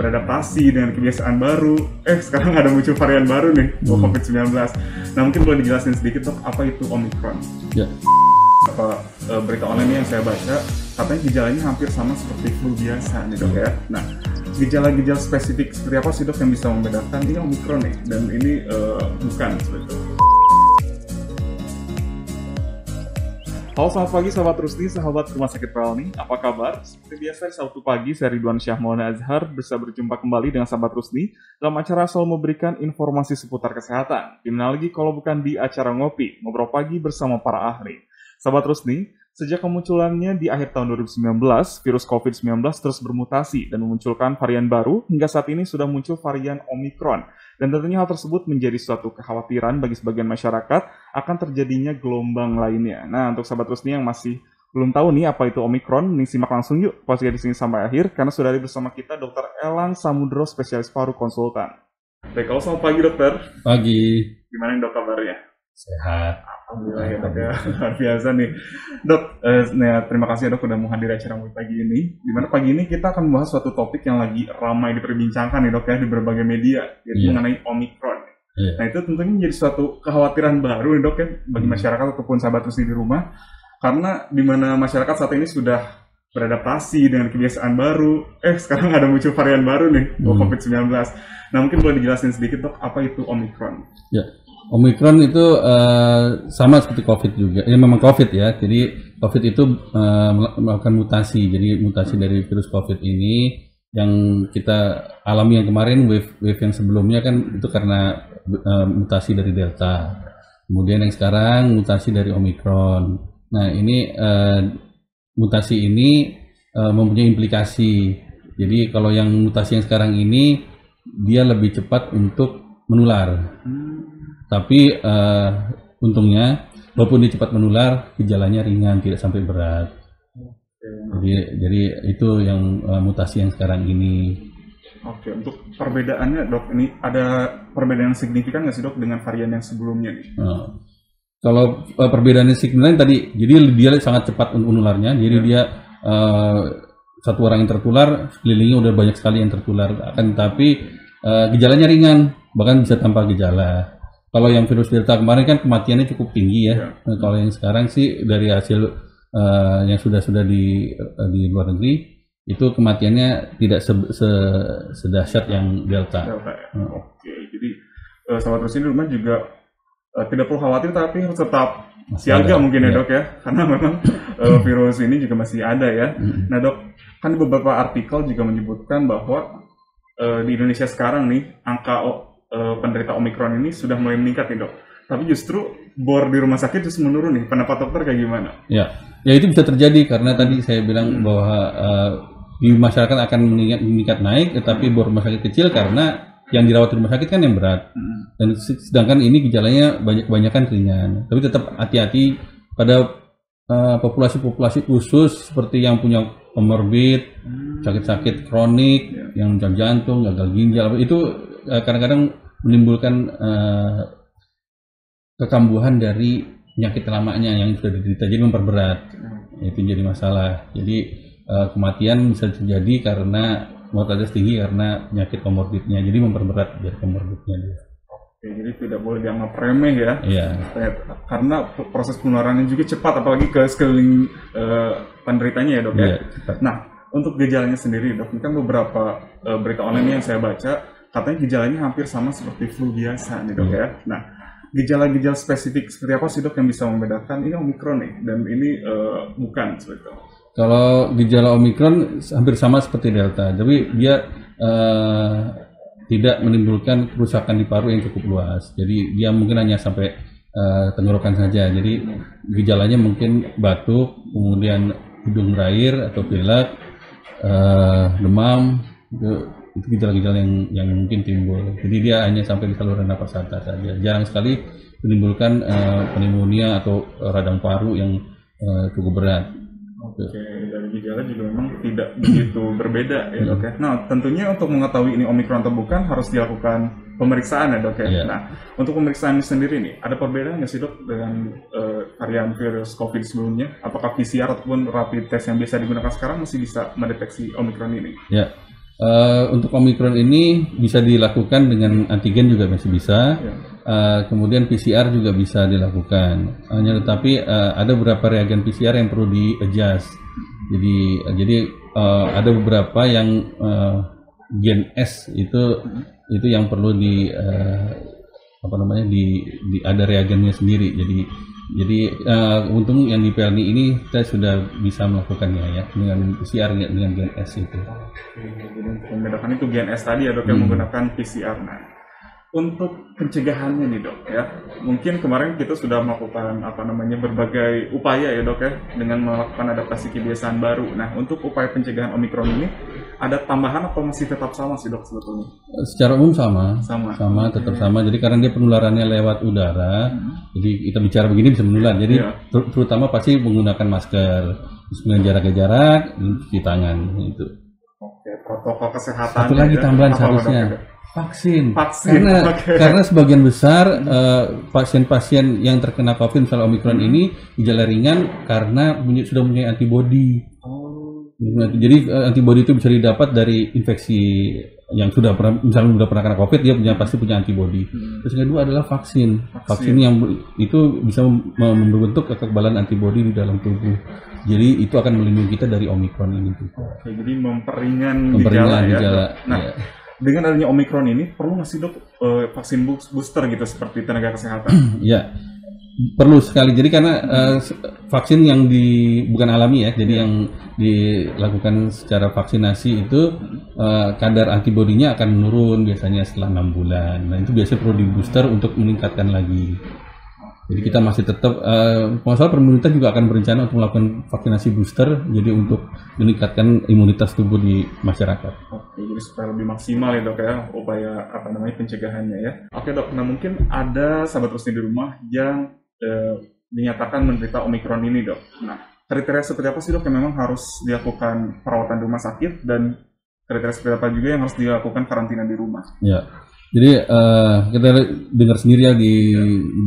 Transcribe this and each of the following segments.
beradaptasi dengan kebiasaan baru. Sekarang ada muncul varian baru nih, COVID-19. Nah, mungkin boleh dijelasin sedikit dok, apa itu Omicron? Ya. Berita online yang saya baca, katanya gejalanya hampir sama seperti flu biasa nih dok ya. Nah, gejala-gejala spesifik seperti apa sih dok yang bisa membedakan ini Omicron nih dan ini bukan seperti itu? Halo, selamat pagi sahabat Rusdi, sahabat Rumah Sakit Pelni. Apa kabar? Seperti biasa di Sabtu pagi, saya Ridwan Syah Maulana Azhar bisa berjumpa kembali dengan sahabat Rusdi dalam acara selalu memberikan informasi seputar kesehatan. Dimana lagi kalau bukan di acara ngopi, ngobrol pagi bersama para ahli. Sahabat Rusdi, sejak kemunculannya di akhir tahun 2019, virus COVID-19 terus bermutasi dan memunculkan varian baru. Hingga saat ini sudah muncul varian Omicron. Dan tentunya hal tersebut menjadi suatu kekhawatiran bagi sebagian masyarakat akan terjadinya gelombang lainnya. Nah, untuk sahabat Rusdi yang masih belum tahu nih apa itu Omicron, nih simak langsung yuk podcast di sini sampai akhir karena sudah ada bersama kita Dr. Elang Samudro, spesialis paru konsultan. Baik, kalau selamat pagi dokter. Pagi. Gimana nih dok kabarnya? Sehat. Alhamdulillah ya dok ya, luar biasa nih dok. Terima kasih dok udah menghadiri acara pagi ini. Dimana pagi ini kita akan membahas suatu topik yang lagi ramai diperbincangkan nih dok ya di berbagai media, yaitu mengenai Omicron. Nah, itu tentunya menjadi suatu kekhawatiran baru nih dok ya bagi masyarakat ataupun sahabat Rusdi di rumah, karena dimana masyarakat saat ini sudah beradaptasi dengan kebiasaan baru. Sekarang ada muncul varian baru nih, COVID-19. Nah, mungkin boleh dijelasin sedikit dok, apa itu Omicron? Ya. Omicron itu sama seperti COVID juga. Ya memang COVID ya. Jadi COVID itu melakukan mutasi. Jadi mutasi dari virus COVID ini yang kita alami yang kemarin wave yang sebelumnya kan itu karena mutasi dari Delta. Kemudian yang sekarang mutasi dari Omicron. Nah, ini mutasi ini mempunyai implikasi. Jadi kalau yang mutasi yang sekarang ini dia lebih cepat untuk menular. Tapi untungnya walaupun dia cepat menular, gejalanya ringan, tidak sampai berat. Jadi itu yang mutasi yang sekarang ini. Oke, untuk perbedaannya dok, ini ada perbedaan yang signifikan nggak sih dok dengan varian yang sebelumnya nih? Kalau perbedaannya signifikan tadi, jadi dia sangat cepat menularnya. Jadi dia satu orang yang tertular, sekelilingnya udah banyak sekali yang tertular. Akan tetapi gejalanya ringan, bahkan bisa tanpa gejala. Kalau yang virus Delta kemarin kan kematiannya cukup tinggi ya. Nah, kalau yang sekarang sih dari hasil yang sudah di luar negeri itu kematiannya tidak sedahsyat yang Delta. Oke, jadi sahabat Rusdi di rumah juga tidak perlu khawatir, tapi harus tetap siaga mungkin ya dok ya, karena memang virus ini juga masih ada ya. Nah dok, kan beberapa artikel juga menyebutkan bahwa di Indonesia sekarang nih angka penderita Omicron ini sudah mulai meningkat nih dok. Tapi justru bor di rumah sakit justru menurun nih. Pendapat dokter kayak gimana? Ya itu bisa terjadi karena tadi saya bilang bahwa di masyarakat akan meningkat naik, tetapi bor rumah sakit kecil karena yang dirawat di rumah sakit kan yang berat. Dan sedangkan ini gejalanya banyakan ringan. Tapi tetap hati-hati pada populasi-populasi khusus seperti yang punya komorbid, sakit-sakit kronik, yang jantung, gagal ginjal, itu kadang-kadang menimbulkan kekambuhan dari penyakit lamanya yang sudah diderita, jadi memperberat. Itu jadi masalah. Jadi kematian bisa terjadi karena mortalitas tinggi karena penyakit komorbidnya, jadi memperberat dari komorbidnya dia. Oke, jadi tidak boleh dianggap remeh ya. Iya. Karena proses penularannya juga cepat, apalagi ke sekeliling penderitanya ya dok ya. Nah, untuk gejalanya sendiri dok, ini kan beberapa berita online yang saya baca, katanya gejalanya hampir sama seperti flu biasa nih dok ya. Nah, gejala-gejala spesifik seperti apa sih dok yang bisa membedakan ini Omicron nih dan ini bukan seperti itu? Kalau gejala Omicron hampir sama seperti Delta, tapi dia tidak menimbulkan kerusakan di paru yang cukup luas. Jadi dia mungkin hanya sampai tenggorokan saja. Jadi gejalanya mungkin batuk, kemudian hidung berair atau pilek, demam, itu gejala-gejala yang mungkin timbul. Jadi dia hanya sampai di saluran napas atas saja. Jarang sekali menimbulkan pneumonia atau radang paru yang cukup berat. Oke, dari gejala juga memang tidak begitu berbeda ya dok ya. Nah, tentunya untuk mengetahui ini Omicron atau bukan harus dilakukan pemeriksaan ya dok ya. Nah, untuk pemeriksaan ini sendiri nih, ada perbedaan nggak sih dok dengan varian virus COVID sebelumnya? Apakah PCR ataupun rapid test yang biasa digunakan sekarang masih bisa mendeteksi Omicron ini? Ya. Untuk Omikron ini bisa dilakukan dengan antigen juga masih bisa. Kemudian PCR juga bisa dilakukan. Hanya tetapi ada beberapa reagen PCR yang perlu di-adjust. Jadi ada beberapa yang gen S itu yang perlu ada reagennya sendiri. Jadi untung yang di PLNI ini kita sudah bisa melakukannya ya dengan PCR dengan gen S itu. Jadi untuk membedakan itu gen S tadi ya dok yang menggunakan PCR. Nah, untuk pencegahannya nih dok ya, mungkin kemarin kita sudah melakukan berbagai upaya ya dok ya dengan melakukan adaptasi kebiasaan baru. Nah, untuk upaya pencegahan Omikron ini ada tambahan atau masih tetap sama sih dok sebetulnya? Secara umum sama, tetap sama. Jadi karena dia penularannya lewat udara, jadi kita bicara begini bisa menular. Jadi terutama pasti menggunakan masker, kemudian jarak, cuci tangan itu. Oke, protokol kesehatan. Satu lagi tambahan seharusnya. Vaksin. Karena sebagian besar pasien-pasien yang terkena COVID misalnya Omikron ini gejala ringan karena sudah punya antibodi. Jadi antibodi itu bisa didapat dari infeksi yang sudah pernah, misalnya sudah pernah kena COVID, dia pasti punya antibodi. Terus yang kedua adalah vaksin. Vaksin yang itu bisa membentuk kekebalan antibodi di dalam tubuh. Jadi itu akan melindungi kita dari Omikron ini. Oke, jadi memperingan gejala ya. Nah, dengan adanya Omikron ini, perlu nggak sih dok vaksin booster gitu seperti tenaga kesehatan? Ya, perlu sekali. Jadi karena vaksin yang bukan alami ya, jadi yang dilakukan secara vaksinasi itu kadar antibodinya akan menurun biasanya setelah 6 bulan. Nah itu biasanya perlu di booster untuk meningkatkan lagi. Jadi kita masih tetap, masalah pemerintah juga akan berencana untuk melakukan vaksinasi booster, jadi untuk meningkatkan imunitas tubuh di masyarakat. Oke, jadi supaya lebih maksimal ya dok ya, upaya pencegahannya ya. Oke dok, nah mungkin ada sahabat Rusni di rumah yang dinyatakan menderita Omikron ini dok. Nah, kriteria seperti apa sih dok yang memang harus dilakukan perawatan di rumah sakit, dan kriteria seperti apa juga yang harus dilakukan karantina di rumah? Ya. Jadi kita dengar sendiri ya di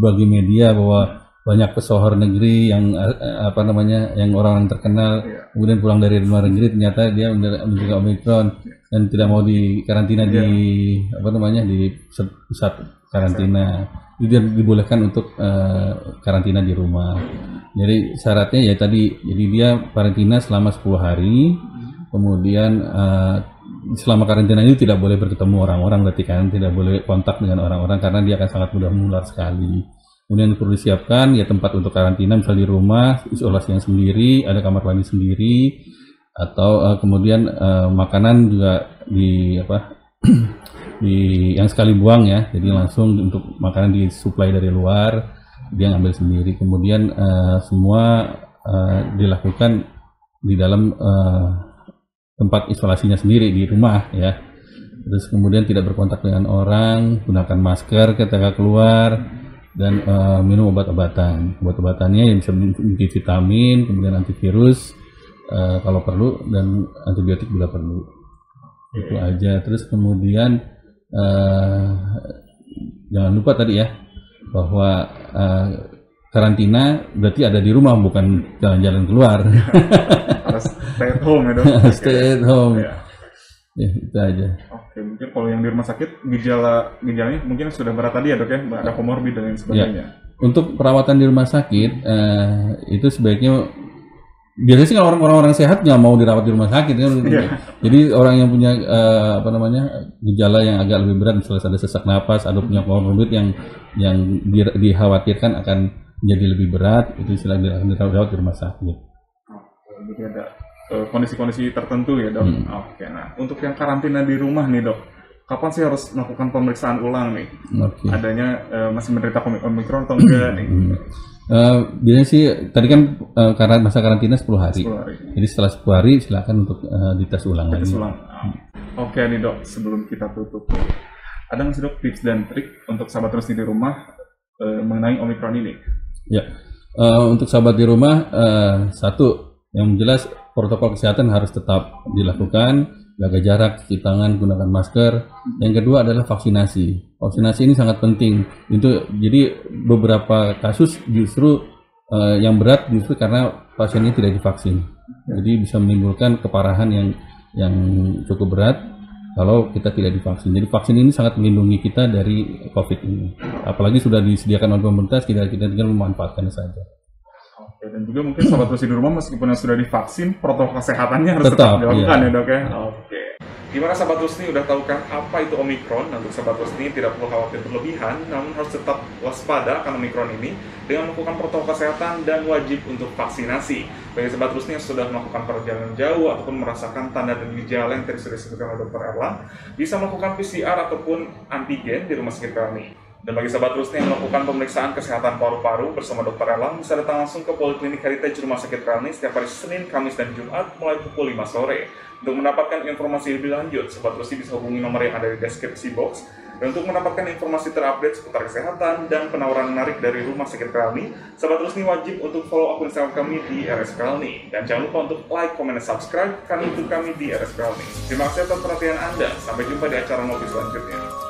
bagi media bahwa banyak pesohor negeri yang yang orang terkenal kemudian pulang dari luar negeri ternyata dia menderita Omikron dan tidak mau dikarantina di pusat karantina. Dia dibolehkan untuk karantina di rumah. Jadi syaratnya ya tadi, jadi dia karantina selama 10 hari, kemudian selama karantina ini tidak boleh bertemu orang-orang, berarti kan tidak boleh kontak dengan orang-orang karena dia akan sangat mudah menular sekali. Kemudian perlu disiapkan ya tempat untuk karantina, misal di rumah, isolasi yang sendiri, ada kamar mandi sendiri, atau kemudian makanan juga yang sekali buang ya, jadi langsung untuk makanan disuplai dari luar, dia ngambil sendiri. Kemudian semua dilakukan di dalam tempat isolasinya sendiri di rumah ya. Terus kemudian tidak berkontak dengan orang, gunakan masker ketika keluar, dan minum obat-obatan. Obat-obatannya yang bisa menjadi vitamin, kemudian antivirus kalau perlu, dan antibiotik bila perlu. Itu aja. Terus kemudian jangan lupa tadi ya bahwa karantina berarti ada di rumah, bukan jalan-jalan keluar. Harus stay at home ya dok. Stay at home. Ya, itu aja. Oke, mungkin kalau yang di rumah sakit gejalanya mungkin sudah berat tadi ya dok ya, ada komorbid dan lain sebagainya. Ya. Untuk perawatan di rumah sakit itu sebaiknya biasanya sih kalau orang-orang sehat nggak mau dirawat di rumah sakit kan. Jadi orang yang punya gejala yang agak lebih berat, misalnya ada sesak napas, ada punya komorbid yang dikhawatirkan akan menjadi lebih berat, itu silahkan dirawat di rumah sakit. Jadi ada kondisi-kondisi tertentu ya dok. Oke, nah untuk yang karantina di rumah nih dok, kapan sih harus melakukan pemeriksaan ulang nih? Adanya masih menderita Omikron atau enggak nih? Biasanya sih tadi kan karena masa karantina 10 hari. Jadi setelah 10 hari silakan untuk dites ulang lagi. Oke nih dok, sebelum kita tutup, ada nggak sih dok tips dan trik untuk sahabat Rusni di rumah mengenai Omikron ini? Ya, untuk sahabat di rumah, satu yang jelas protokol kesehatan harus tetap dilakukan, jaga jarak, cuci tangan, gunakan masker. Yang kedua adalah vaksinasi. Vaksinasi ini sangat penting. Jadi beberapa kasus justru yang berat justru karena pasiennya tidak divaksin. Jadi bisa menimbulkan keparahan yang cukup berat. kalau kita tidak divaksin. Jadi vaksin ini sangat melindungi kita dari COVID ini. Apalagi sudah disediakan oleh pemerintah, kita tinggal memanfaatkannya saja. Oke, dan juga mungkin sahabat Terus di rumah meskipun yang sudah divaksin, protokol kesehatannya harus tetap dilakukan ya dok ya. Oke. Gimana sahabat Rusni, udah tahu kan apa itu Omikron? Nah, untuk sahabat Rusni tidak perlu khawatir berlebihan, namun harus tetap waspada akan Omikron ini dengan melakukan protokol kesehatan dan wajib untuk vaksinasi. Bagi sahabat Rusni yang sudah melakukan perjalanan jauh ataupun merasakan tanda dan gejala yang tadi sudah disebutkan oleh Dr. Erlang, bisa melakukan PCR ataupun antigen di rumah sakit Pelni. Dan bagi sahabat Rusni yang melakukan pemeriksaan kesehatan paru-paru bersama Dr. Erlang, bisa datang langsung ke Poliklinik Heritage Rumah Sakit Pelni setiap hari Senin, Kamis, dan Jumat mulai pukul 5 sore. Untuk mendapatkan informasi lebih lanjut, sahabat Rusni bisa hubungi nomor yang ada di deskripsi box. Dan untuk mendapatkan informasi terupdate seputar kesehatan dan penawaran menarik dari Rumah Sakit Pelni, sahabat Rusni wajib untuk follow akun Instagram kami di RS Pelni. Dan jangan lupa untuk like, comment, dan subscribe kanal YouTube kami di RS Pelni. Terima kasih atas perhatian Anda. Sampai jumpa di acara ngopi selanjutnya.